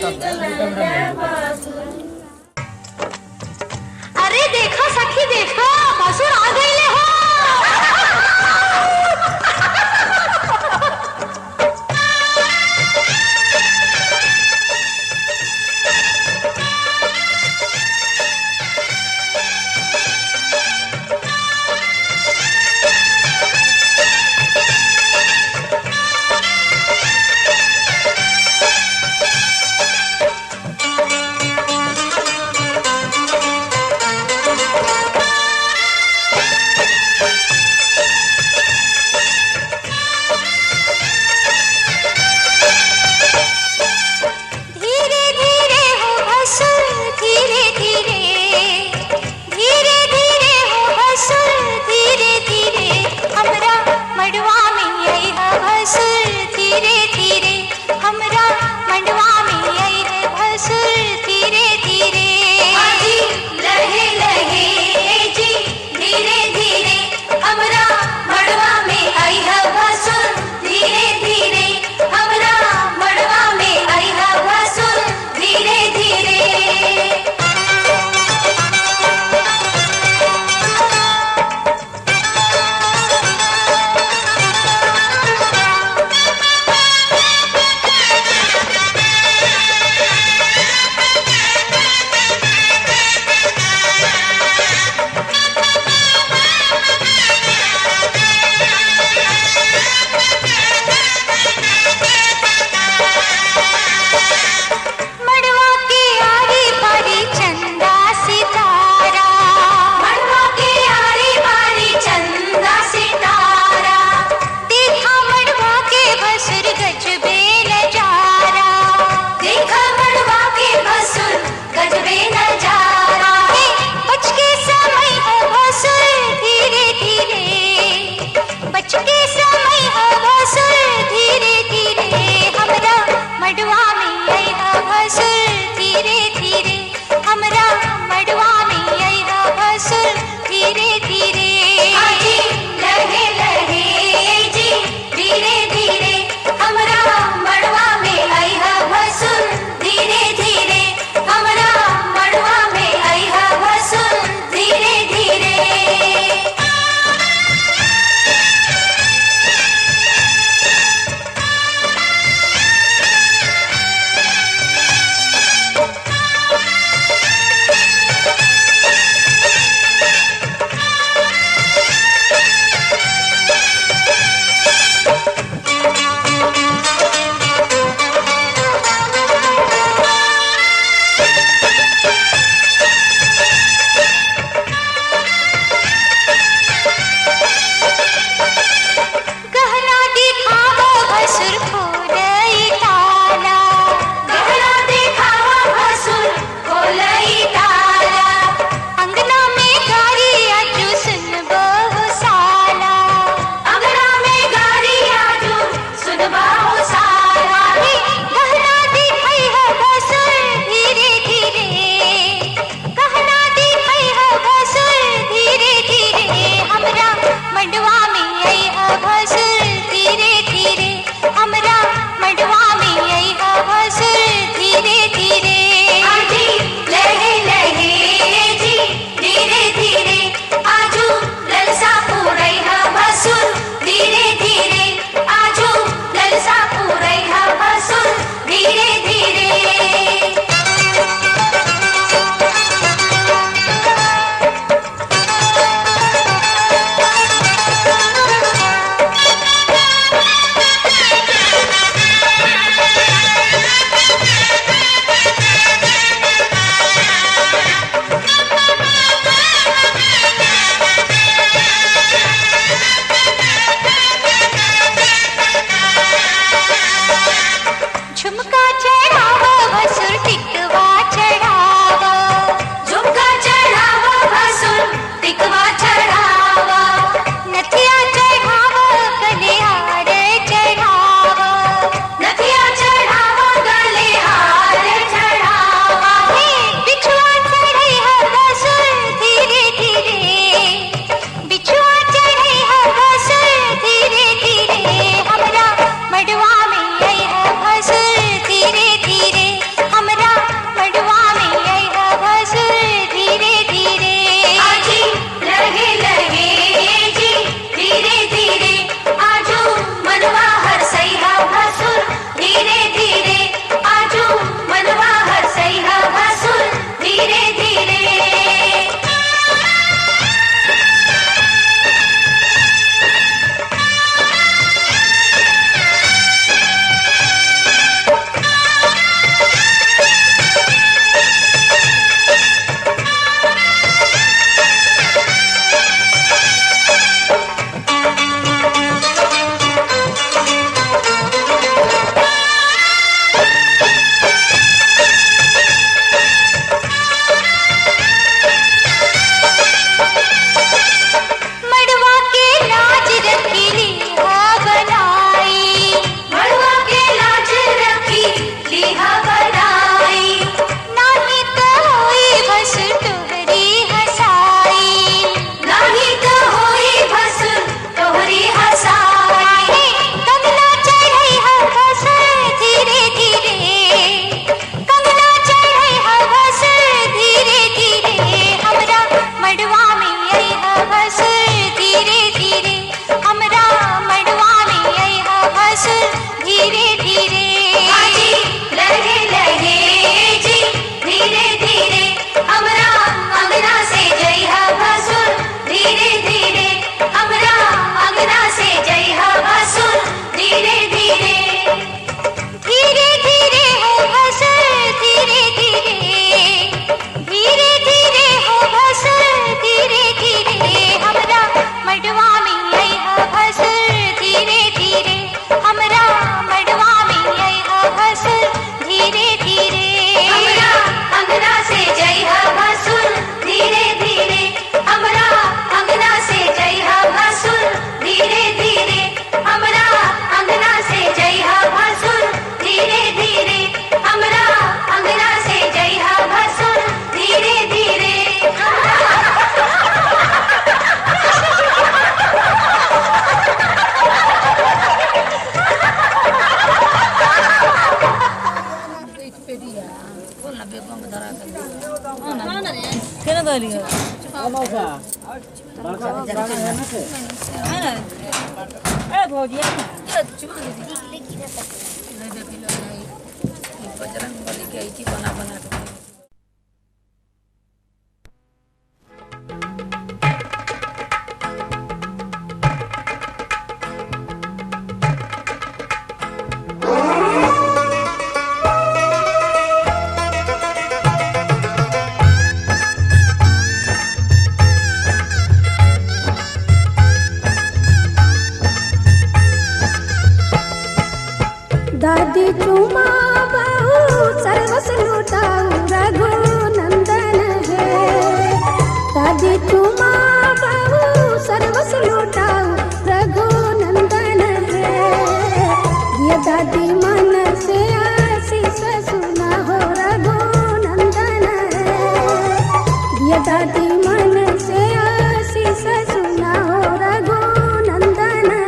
अरे देखो सखी देखो, भसुर आ गईले हो। केना दली है ए भौजी बजरंग बली के ऐसी बना बना के दादी चुमा बहु सर्वस लुटाऊ रघुनंदन है। दादी चुमा बहु सर्वस लुटाऊ रघुनंदन है। ये दादी मन से आशीष सुना हो रघुनंदन है। ये दादी मन से आशीष सुना हो रघुनंदन है।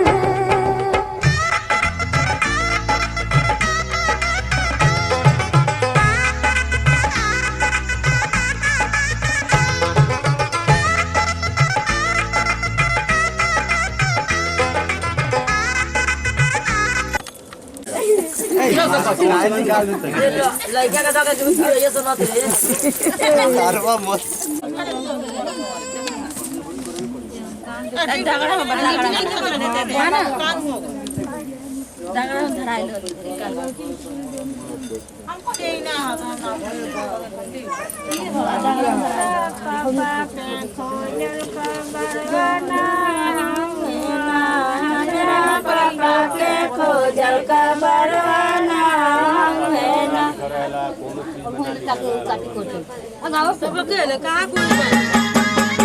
लड़का का जाके जो ये सुनाते हैं कारवा मत झगड़ा में बड़ा झगड़ा में धराई लो हमको यही ना खोजल का बरवाना है ना काटी कोटे अगाओ सब के कहां कोई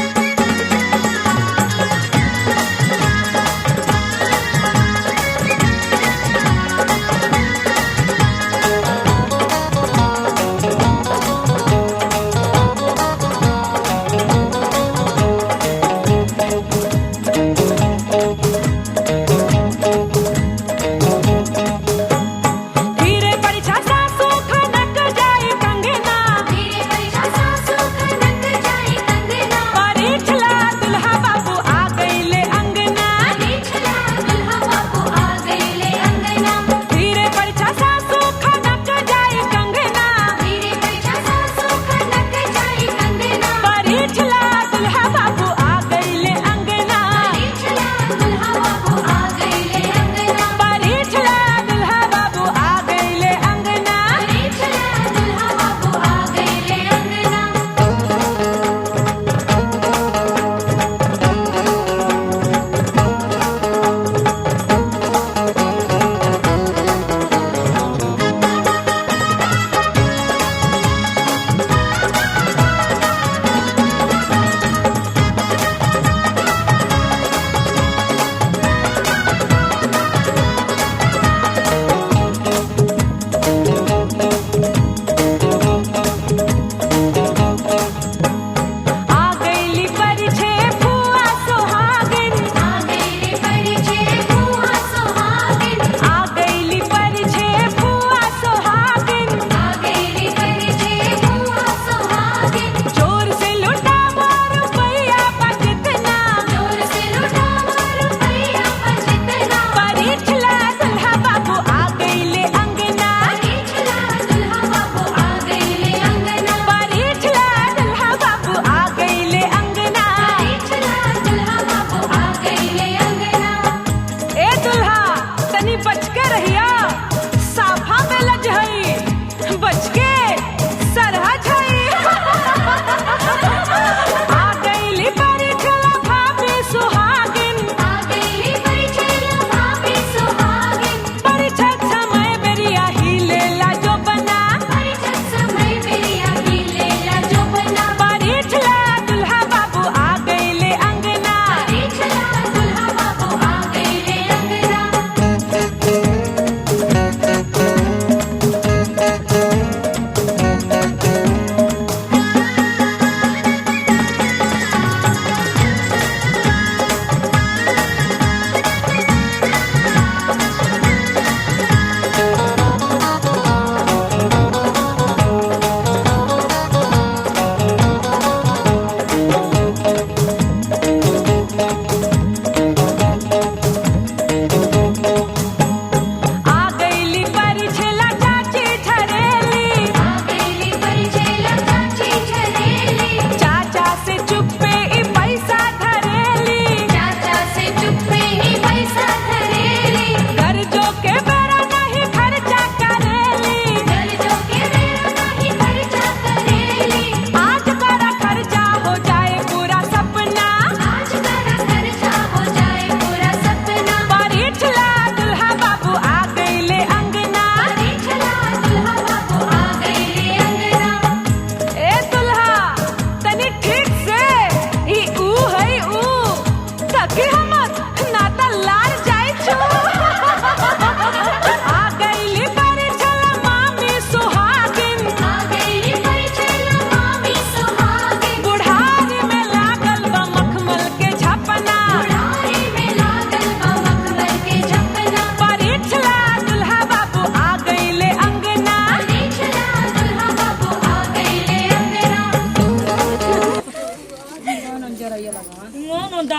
धीरे परीक्षा सासु खनक जाए कंगना।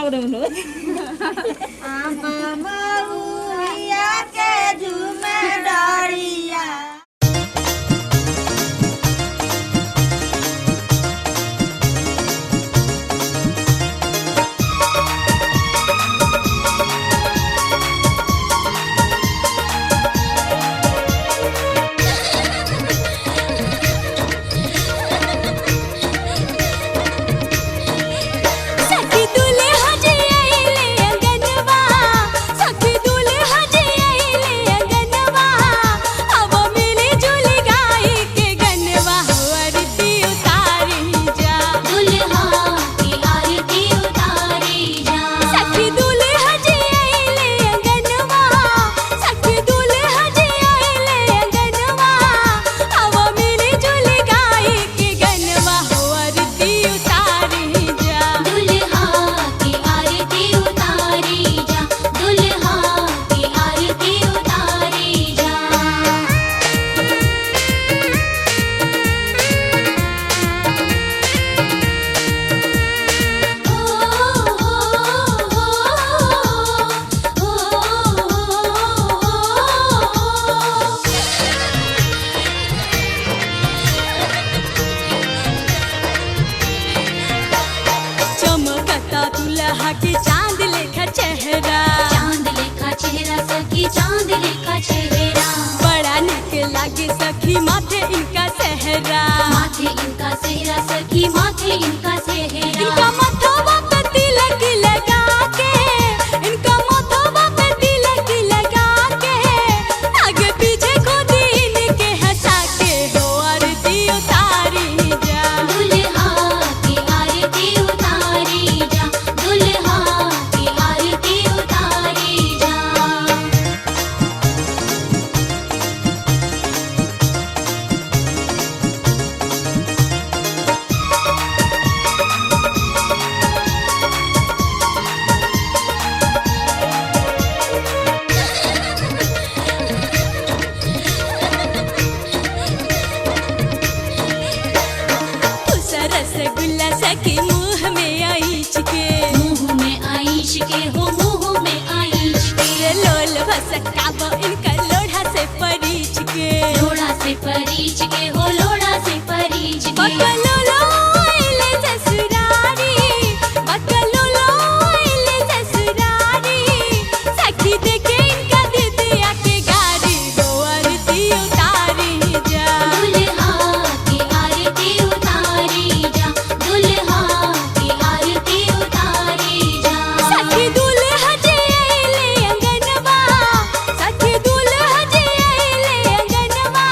नाम रमलो मऊरिया के झूमे डारिया। चांद लेखा चेहरा बड़ा निक लागे सखी माथे इनका सेहरा, माथे इनका सेहरा सखी माथे इनका सेहरा। इनका मथवा पे तिलक लगा के, इनका मथवा पे तिलक लगा के, आगे पीछे खुद इनके हंसा के हो आरती उतारी जा। दुल्हा की आरती उतारी जा, दुल्हा की आरती उतारी जा। रसगुल्ला सखी मुँह में आइच के, मुँह में आइश के हो मुँह में आइश के। लोल भसका बो इनका लोढ़ा से परीच के, लोढ़ा से परीच के हो लोढ़ा से परीच के। बकलोलो आइले ससुरारी, बकलोलो आइले ससुरारी, सखी देखे इनका दीदिया के गारी हो आरती उतारी जा। दुल्हा की आरती उतारी जा, दुल्हा की आरती उतारी जा। सखी दूल्हा जे आइले अंगनवा, सखी दूल्हा जे आइले अंगनवा,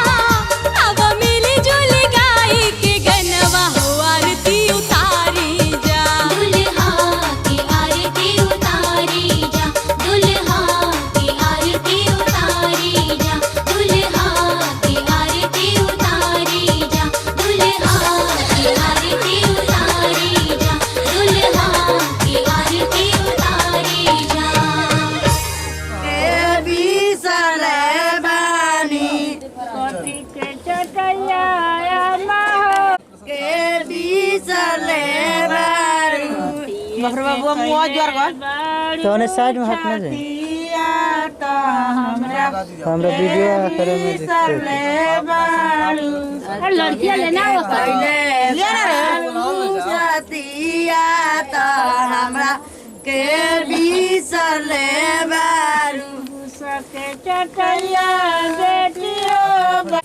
अब मिली जुली गाई के गनवा हो आरती उतारी जा। दुल्हा की आरती उतारी जा, दुल्हा की आरती उतारी जा, दुल्हा की आरती उतारी जा, दुल्हा की आरती उतारी जा, दुल्हा की आरती उतारी जा। तो साइड में हटना चाहिए, हमरा वीडियो करे में दिक्कत है। लड़कियां लेना हमरा के बिसले बारू सके चटैया बेटियों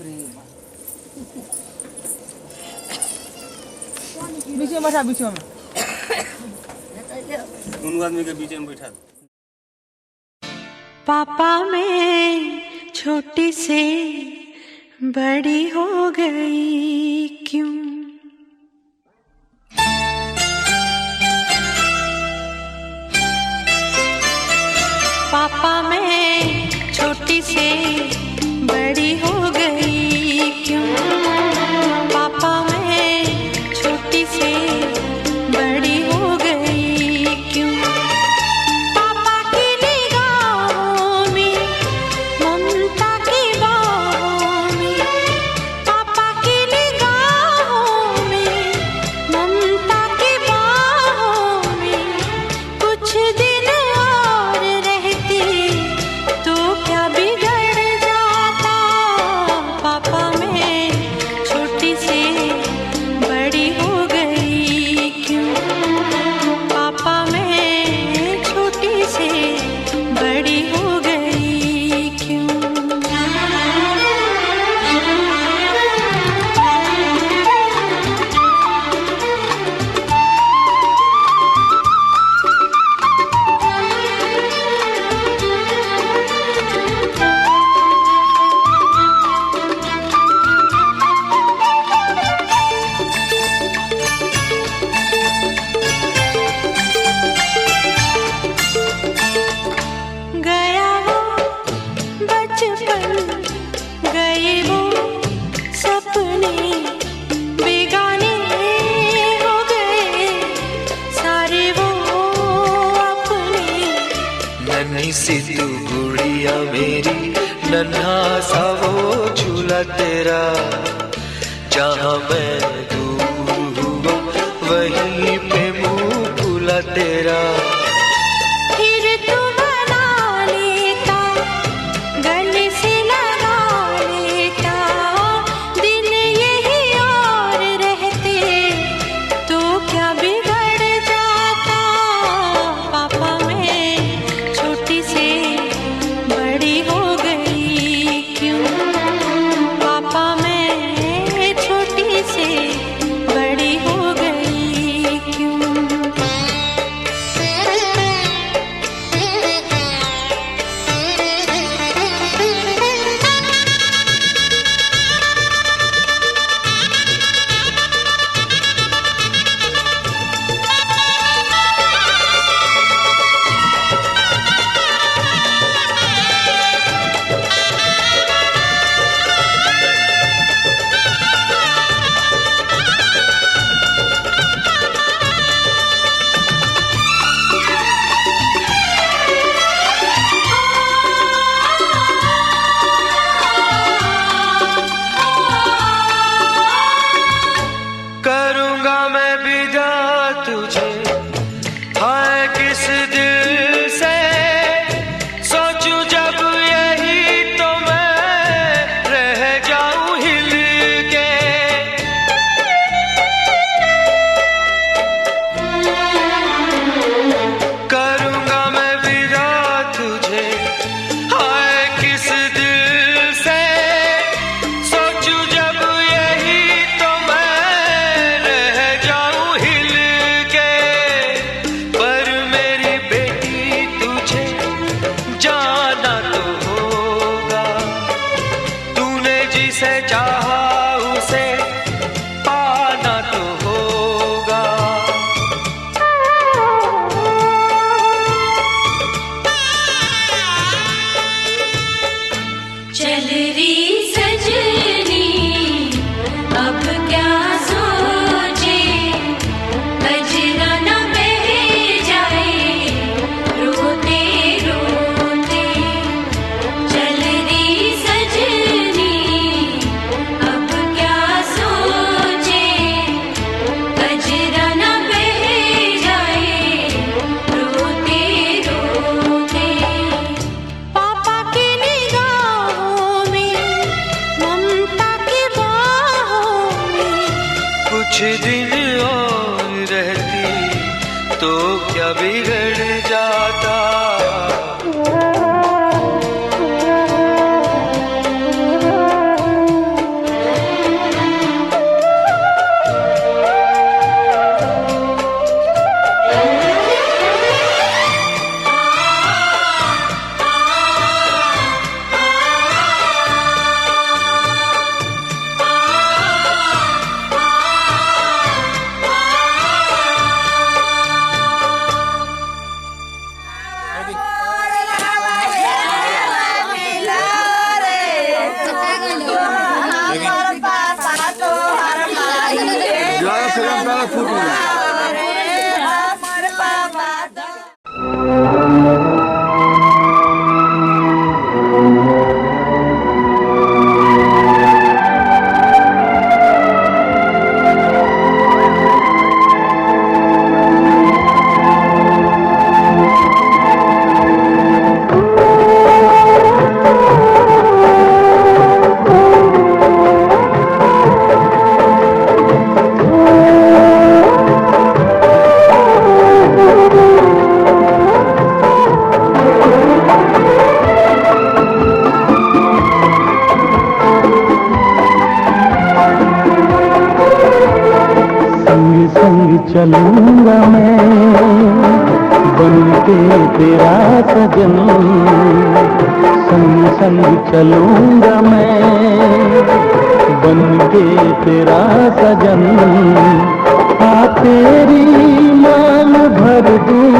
बीच में बैठा, बीच में दोनों आदमी के बीच में बैठा। पापा मैं छोटी से बड़ी हो गई क्यों? पापा मैं छोटी से बड़ी हो गई क्यों? पापा मैं छोटी से बड़ी हो गई क्यों? पापा की निगाहों में ममता की बाहों में, पापा की निगाहों में ममता की बाहों में कुछ मैया मेरी नन्हा सा वो झूला तेरा, जहाँ मैं दूर हुआ वहीं पे मुँह फूला तेरा। फिर तू बना लेता, गले से लगा लेता, दिन यही और रहते तो क्या बिगड़ जाता। पापा मैं छोटी से बड़ी हो गई क्यों, पापा मैं छोटी से बड़ी हो गई क्यों। करूँगा मैं विदा तुझे हाय किस दिल से, सोचूं जब यही तो मैं रह जाऊं हिल के। करूँगा मैं विदा तुझे हाय किस दिल से, सोचूं जब यही तो मैं रह जाऊं हिल के। पर मेरी बेटी तुझे जाना तो होगा, तूने जिसे चाहा उसे पाना तो होगा। चल री सजनी अब क्या सोचे, गजरा न बह जाए रोते रोते। चल री सजनी अब क्या सोचे, गजरा न बह जाए रोते रोते। पापा की निगाहों में, ममता की बाहों में, कुछ दिन और रहती तो क्या बिगड़ जाता। चलूंगा मैं बनके तेरा सजन, संग संग चलूंगा मैं बनके तेरा सजन। आ तेरी मांग भर दूं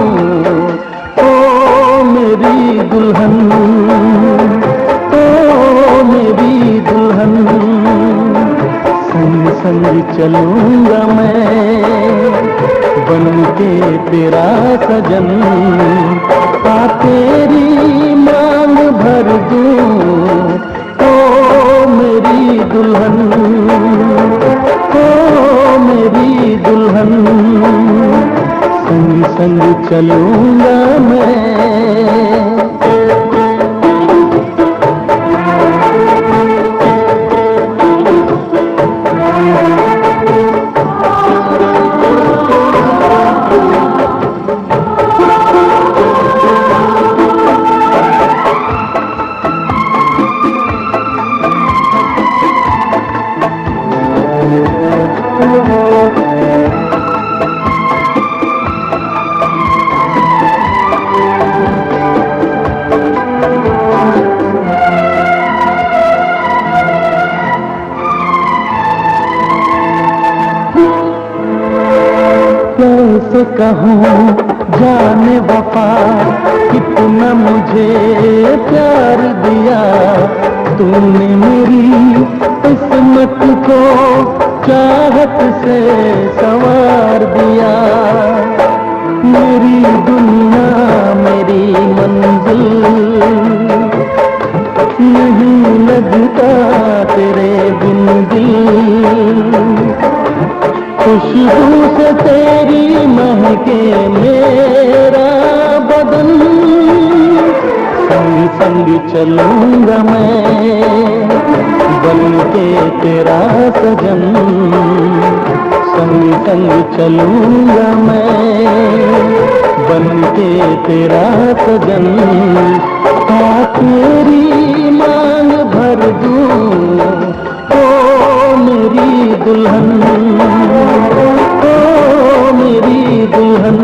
ओ मेरी दुल्हन, ओ मेरी दुल्हन। संग संग चलूंगा मैं बनके तेरा सजन। आ तेरी मांग भर दूं ओ मेरी दुल्हन, ओ मेरी दुल्हन, संग संग चलूंगा मैं। कैसे कहूँ जाने वफा कितना मुझे प्यार दिया तूने, मेरी किस्मत को चाहत से संवार दिया। मेरी दुनिया मेरी मंजिल नहीं लगता तेरे बिन दिल, खुशबू से तेरी महके मेरा बदन, संग संग चलूंगा मैं बन के तेरा सजन, संग संग चलूंगा मैं बन के तेरा सजन। हाँ तेरी मांग भर दूं ओ मेरी दुल्हन, ओ मेरी दुल्हन,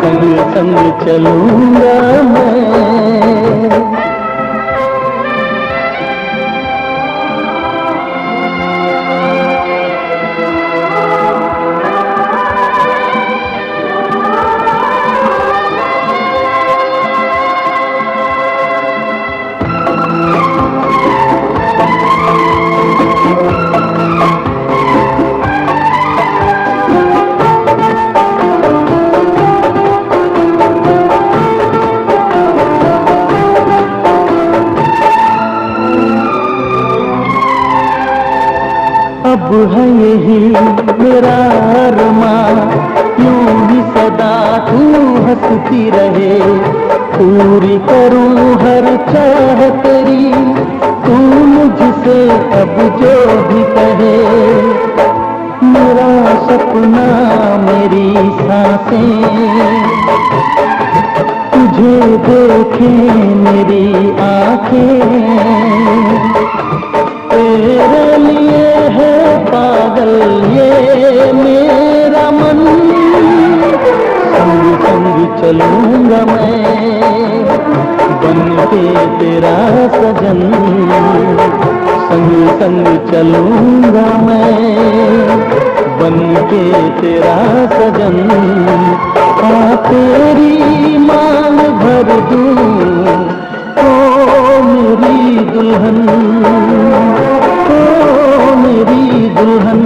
संग संग चलूंगा मैं। अब है यही मेरा अरमां, यूं ही सदा तू हंसती रहे, पूरी करूं हर चाह तेरी, तू मुझसे अब जो भी कहे। मेरा सपना मेरी सांसें तुझे देखें मेरी आंखें, तेरे लिए है पागल ये मेरा मन, संग संग चलूंगा मैं बन के तेरा सजन, संग संग चलूंगा मैं बन के तेरा सजन। हाँ तेरी मांग भर दूं ओ मेरी दुल्हन, ओ मेरी दुल्हन,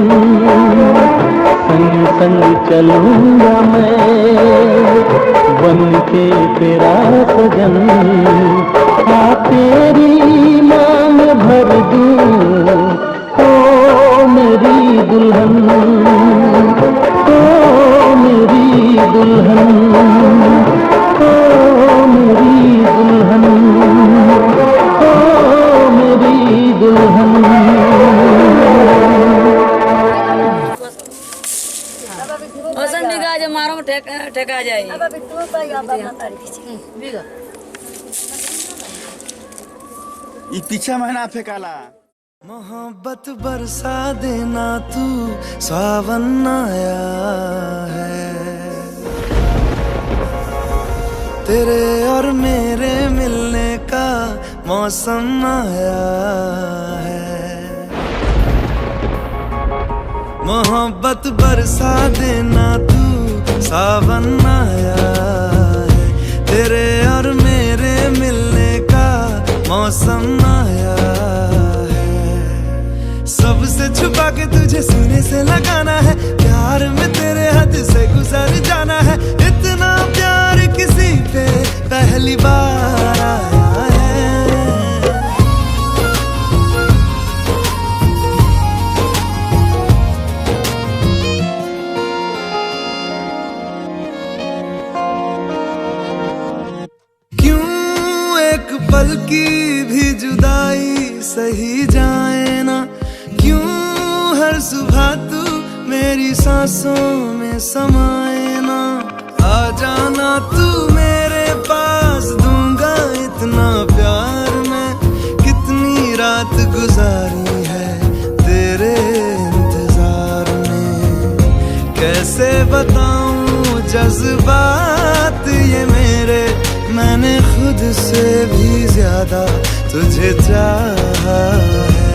संग संग चलूंगा मैं बन के तेरा सजन। हाँ तेरी मांग भर दूं ओ मेरी दुल्हन, ओ मेरी दुल्हन, ओ मेरी दुल्हन, ओ मेरी दुल्हन। औसन बिगा जो मारो में ठेका जाए। ये पीछे महीना फेंकाला। मोहब्बत बरसा देना तू सावन आया है, तेरे और मेरे मिलने का मौसम आया है। मोहब्बत बरसा देना तू सावन आया है, तेरे और मेरे मिलने का मौसम आया है। सबसे छुपा के तुझे सीने से लगाना है, प्यार में तेरे हद से गुजर जाना है। इतना प्यार किसी पे पहली बार आया है। क्यों एक पल की भी जुदाई सही जाए ना, क्यों हर सुबह तू मेरी सांसों में समाए ना। आ जाना तू मेरे पास, दूंगा इतना प्यार मैं। कितनी रात गुजारी है तेरे इंतजार में, कैसे बताऊं जज्बात ये मेरे। मैंने खुद से भी ज्यादा तुझे चाहा है।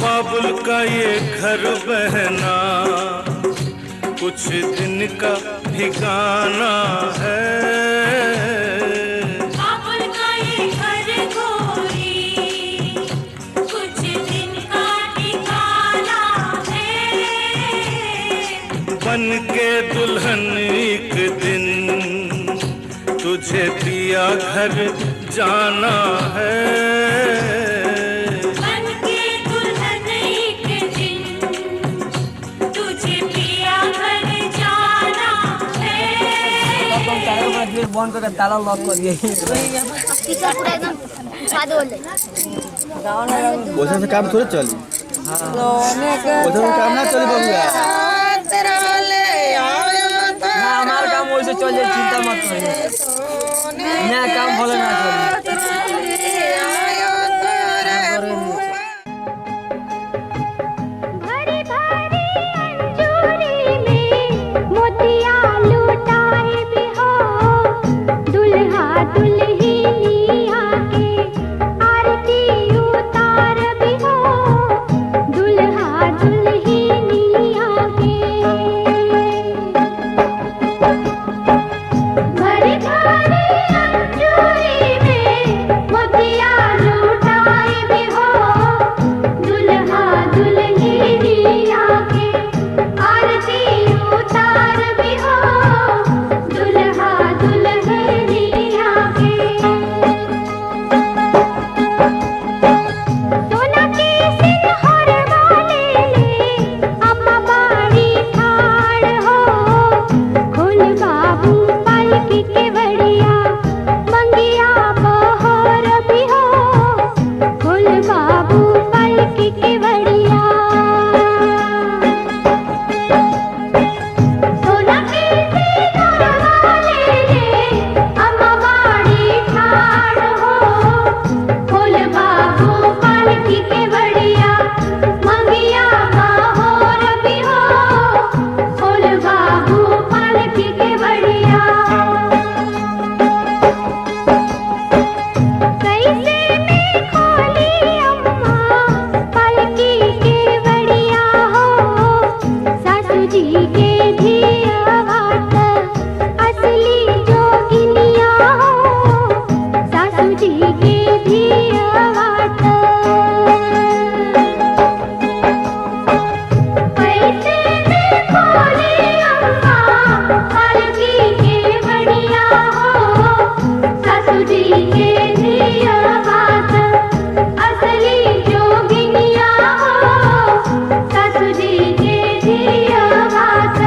बाबुल का ये घर बहना कुछ दिन का ठिकाना है। बाबुल का ये घर गोरी कुछ दिन का ठिकाना है। बन के दुल्हन एक दिन तुझे पिया घर जाना है। बंद करके ताला लॉक कर दिए। पूरा एकदम सादे हो जाए। वैसे से काम थोड़े चली। वैसे से काम ना चली बबुआ। ना हमारा काम वैसे चल जाए, चिंता मत करिए। नया काम भले ना चले। भरी भरी अंजूरी में मोतिया लुटाए भी हो, दुल्हा दुल्हनिया के आरती उतार भी हो, दुल्हा दुल्हनिया के। भरी भरी अंजूरी में मोतिया लुटाए भी हो, दुल्हा दुल्हनिया के आरती उतार भी हो, दुल्हा दुल्हनिया के। सोना के सिंहर वाले ले अम्मा बाड़ी ठाड़ हो, खोल बाबू पालकी के बड़िया मंगिया बहर भी हो, खोल बाबू पालकी के बड़िया। सोना के सिंहर वाले ले अम्मा बाड़ी ठाड़ हो, खोल बाबू पालकी के बड़िया मंगिया बहर भी हो, खोल बाबू पालकी के बड़िया। कैसे में खोली अम्मा पालकी के बड़िया हो, सासू जी के धिया बात असली जोगिनिया हो, सासू जी के धिया बात। कैसे में खोली अम्मा पालकी के बड़िया हो, सासू जी के धिया बात असली जोगिनिया हो, सासू जी के धिया बात।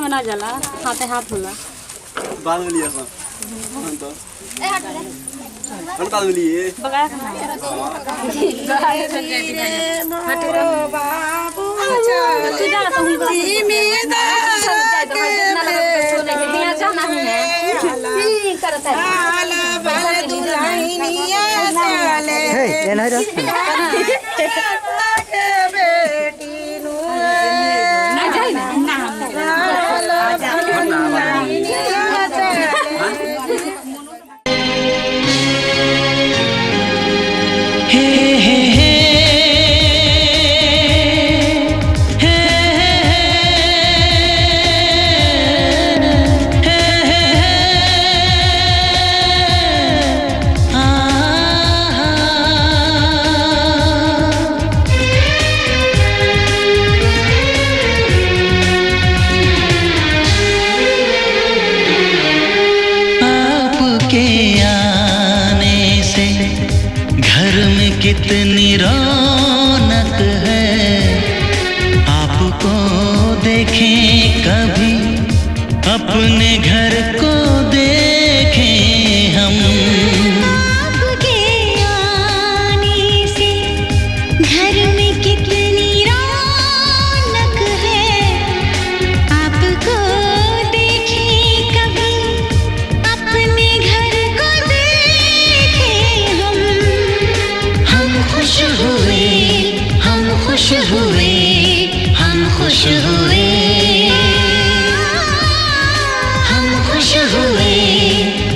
ना जाला हाथे हाथ होला बाल में लिया सा तो काल में लिए बगाया खाना बाबू तू जाला तो हुई जिम्मेदार सोने के बिना जाना है करता है आला बाल दुल्हनिया चले हे ये नहीं रहा बेटी नु ना जाए ना कितनी रौनक है आपको देखें कभी अपने घर को देखें खुश हुए, हम खुश हुए,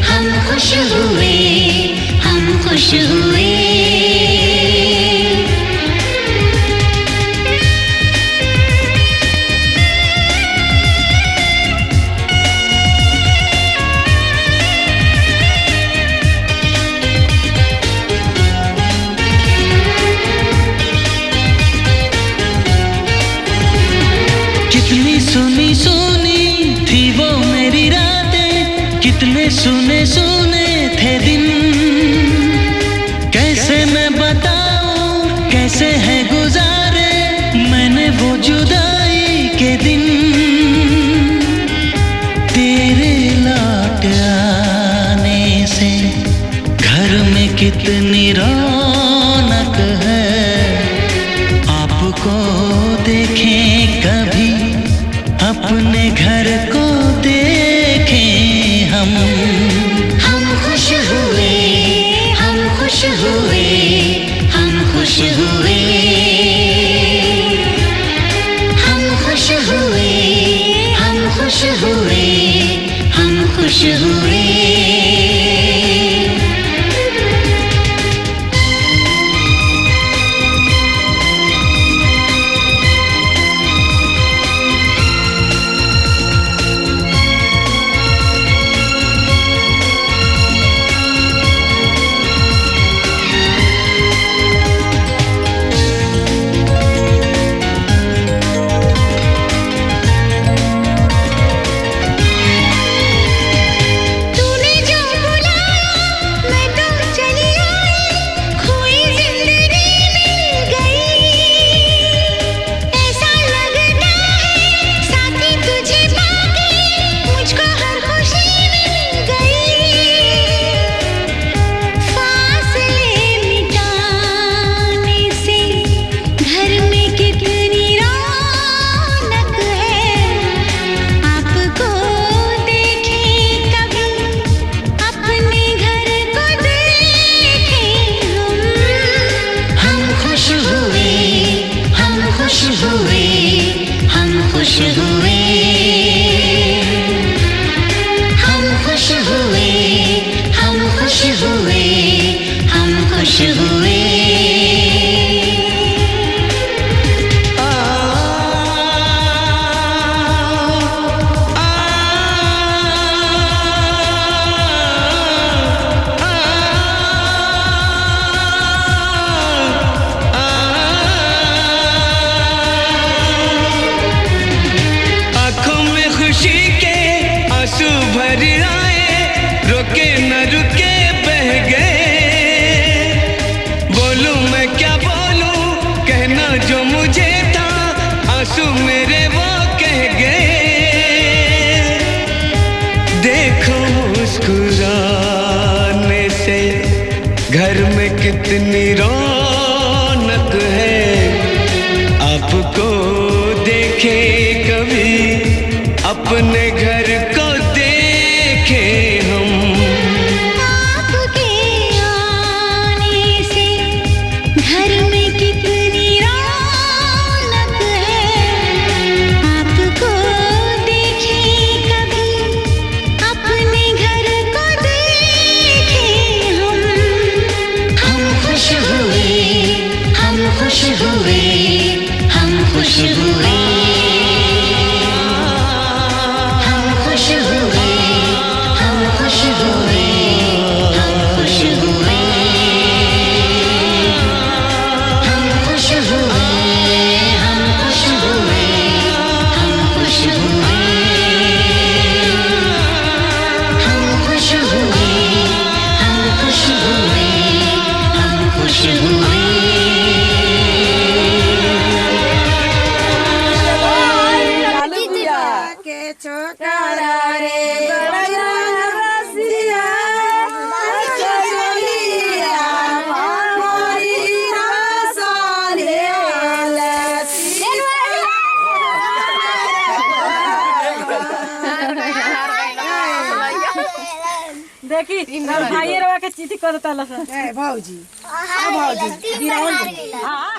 हम खुश हुए, हम खुश हुए। कितनी सुनी सुनी थी वो मेरी रातें, कितने सुने सुने थे दिन। कैसे मैं बताऊं कैसे है गुजारे मैंने वो जुदाई के दिन। तेरे लौट आने से घर में कितनी रौनक है, आपको देखें कभी अपने घर को देखें हम खुश हुए, हम खुश हुए, हम खुश हुए, हम खुश हुए, हम खुश हुए, हम खुश हुए। घर में कितनी रौनक है, आपको देखे कभी अपने घर को देखे हम। आपके आने से घर में कितनी रौनक है, आपको देखे कभी अपने घर को देखे हम। हम खुश हुए, हम खुश हुए, हम खुश हुए, हम खुश हुए, हम खुश हुए, हम खुश हुए, हम खुश हुए, हम खुश हुए, हम खुश हुए, हम खुश हुए, हम खुश हुए, हम खुश हुए। देखी भाई के चिट्ठी करता भौजी हाँ,